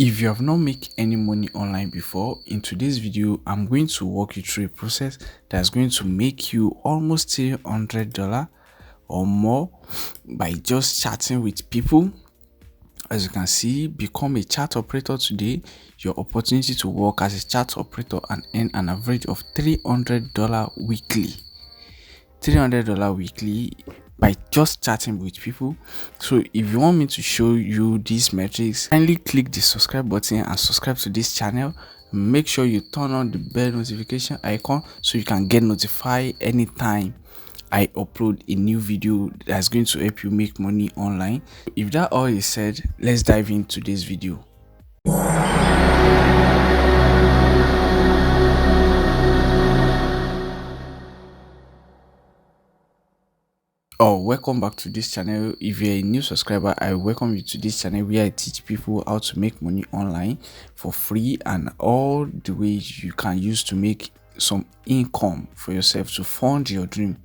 If you have not made any money online before, in today's video I'm going to walk you through a process that's going to make you almost $300 or more by just chatting with people. As you can see, become a chat operator today. Your opportunity to work as a chat operator and earn an average of $300 weekly. $300 weekly by just chatting with people. So if you want me to show you these metrics, kindly click the subscribe button and subscribe to this channel. Make sure you turn on the bell notification icon so you can get notified anytime I upload a new video that's going to help you make money online. If that all is said, let's dive into this video. Welcome back to this channel. If you're a new subscriber, I welcome you to this channel where I teach people how to make money online for free and all the ways you can use to make some income for yourself to fund your dream.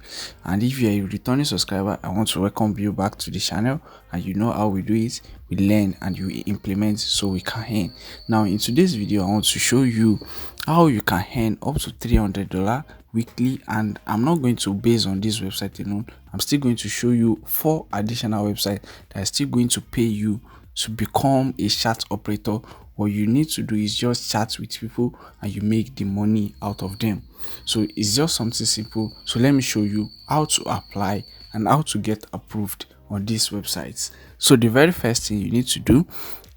And if you're a returning subscriber, I want to welcome you back to the channel. And you know how we do it. We learn and you implement so we can earn. Now in today's video, I want to show you how you can earn up to $300 weekly, and I'm not going to base on this website alone. I'm still going to show you 4 additional websites that are still going to pay you to become a chat operator. What you need to do is just chat with people and you make the money out of them. So it's just something simple. So let me show you how to apply and how to get approved on these websites. So the very first thing you need to do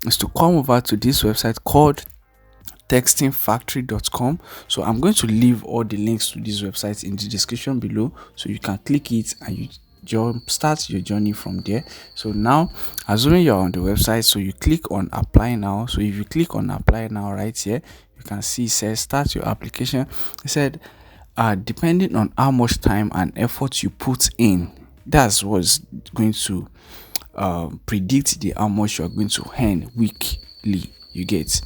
is to come over to this website called textingfactory.com. So I'm going to leave all the links to these websites in the description below so you can click it and you start your journey from there. So now, assuming you're on the website, so you click on apply now. So if you click on apply now right here, you can see it says start your application. It said depending on how much time and effort you put in, that's what's going to predict how much you're going to earn weekly. You get?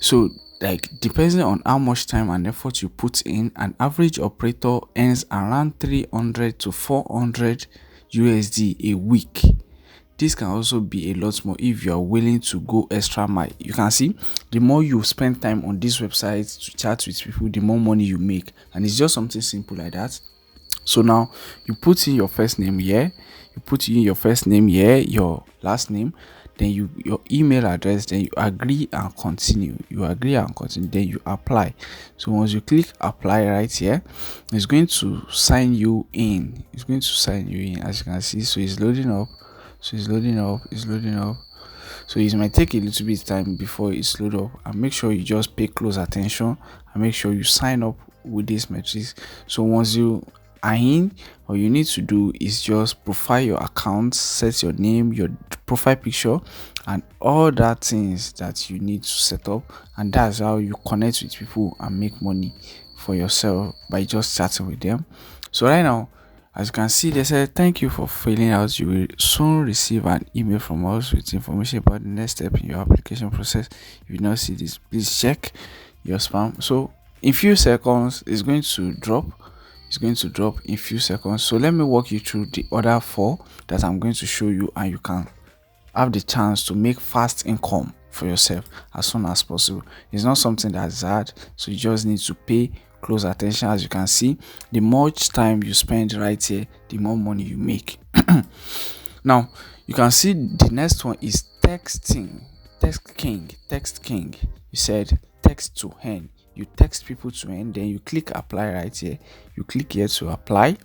So like depending on how much time and effort you put in, an average operator earns around 300 to 400 USD a week. This can also be a lot more if you are willing to go extra mile. You can see the more you spend time on this website to chat with people, the more money you make. And it's just something simple like that. So now you put in your first name here, your last name, then your email address, then you agree and continue, then you apply. So once you click apply right here, it's going to sign you in. As you can see. So it's loading up. So it might take a little bit of time before it's load up, and make sure you just pay close attention and make sure you sign up with these metrics. So once you are in, all you need to do is just profile your account, set your name, your profile picture, and all that things that you need to set up. And that's how you connect with people and make money for yourself by just chatting with them. So right now, as you can see, they said thank you for filling out. You will soon receive an email from us with information about the next step in your application process. If you not see this, please check your spam. So in few seconds it's going to drop. In few seconds. So let me walk you through the other 4 that I'm going to show you, and you can have the chance to make fast income for yourself as soon as possible. It's not something that's hard, so you just need to pay close attention. As you can see, the more time you spend right here, the more money you make. Now you can see the next one is text king. You said text to earn. You text people to earn, then you click apply right here. You click here to apply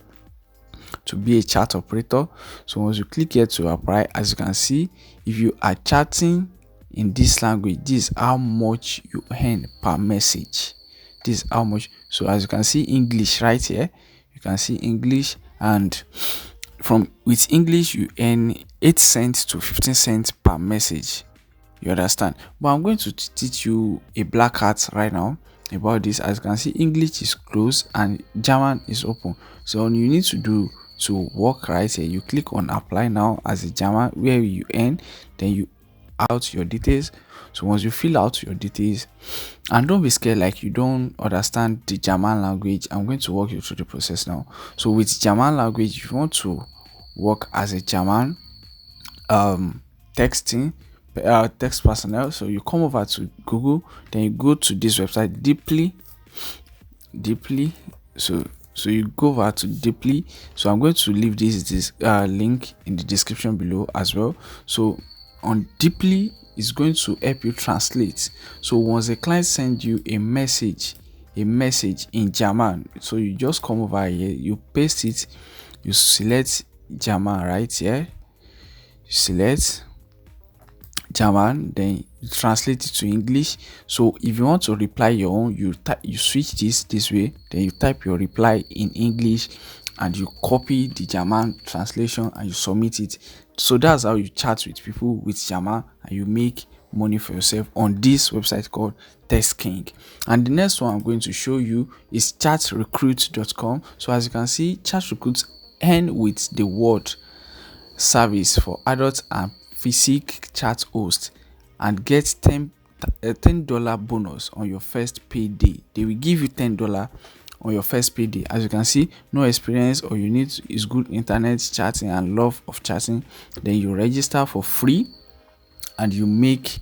to be a chat operator. So once you click here to apply, as you can see, if you are chatting in this language, this is how much you earn per message. This is how much. So as you can see English right here, you can see English, and with English you earn 8 cents to 15 cents per message. You understand? But I'm going to teach you a black hat right now about this. As you can see, English is closed and German is open. So all you need to do to work right here, you click on apply now as a German, where you earn, then you out your details. So once you fill out your details, and don't be scared like you don't understand the German language, I'm going to walk you through the process now. So with German language, if you want to work as a German texting, text personnel. So you come over to Google, then you go to this website, deeply. So you go over to deeply. So I'm going to leave this link in the description below as well. So on deeply is going to help you translate. So once a client sends you a message in German, so you just come over here, you paste it, you select German right here, you select German, then you translate it to English. So if you want to reply your own, you switch this way, then you type your reply in English and you copy the German translation and you submit it. So that's how you chat with people with German and you make money for yourself on this website called Test King. And the next one I'm going to show you is chatrecruit.com. So as you can see, chat recruit end with the word service for adult and physique chat host and get $10 bonus on your first payday. They will give you $10 on your first payday. As you can see, no experience, or you need is good internet chatting and love of chatting, then you register for free and you make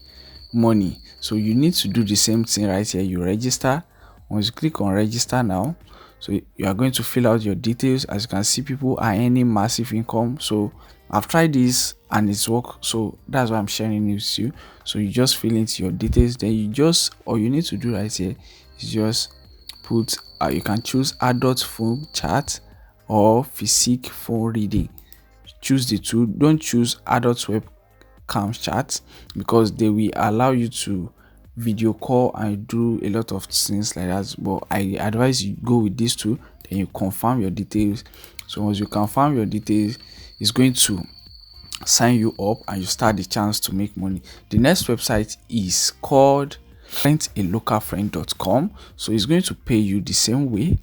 money. So you need to do the same thing right here. You register. Once you click on register now, so you are going to fill out your details. As you can see, people are earning massive income. So I've tried this and it's worked, so that's why I'm sharing it with you. So you just fill in your details, then all you need to do right here is just put you can choose adult phone chat or physique phone reading. Choose the two. Don't choose adult webcam chat because they will allow you to video call and do a lot of things like that, but I advise you go with these two, then you confirm your details. So once you confirm your details, it's going to sign you up and you start the chance to make money. The next website is called rentalocalfriend.com. So it's going to pay you the same way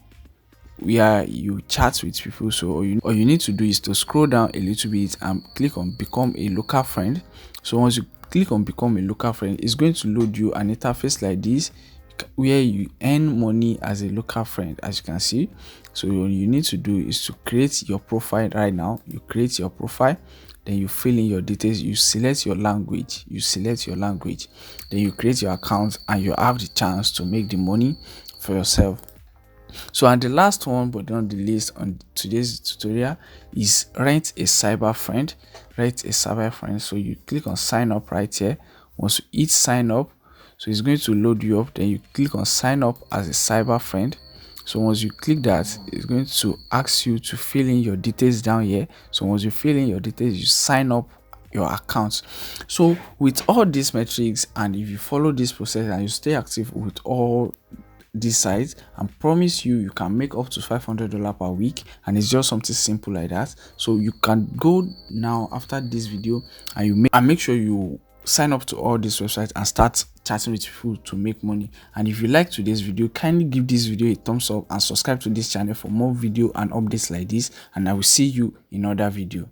where you chat with people. So all you need to do is to scroll down a little bit and click on become a local friend. So once you click on become a local friend, it's going to load you an interface like this where you earn money as a local friend, as you can see. So what you need to do is to create your profile right now. You create your profile, then you fill in your details, you select your language, then you create your account and you have the chance to make the money for yourself. So, and the last one but not the least on today's tutorial is rent a cyber friend. So you click on sign up right here. Once you hit sign up, so it's going to load you up, then you click on sign up as a cyber friend. So once you click that, it's going to ask you to fill in your details down here. So once you fill in your details, you sign up your account. So with all these metrics, and if you follow this process and you stay active with all these sites, I promise you can make up to $500 per week, and it's just something simple like that. So you can go now after this video and make sure you sign up to all these websites and start chatting with people to make money. And if you like today's video, kindly give this video a thumbs up and subscribe to this channel for more video and updates like this, and I will see you in another video.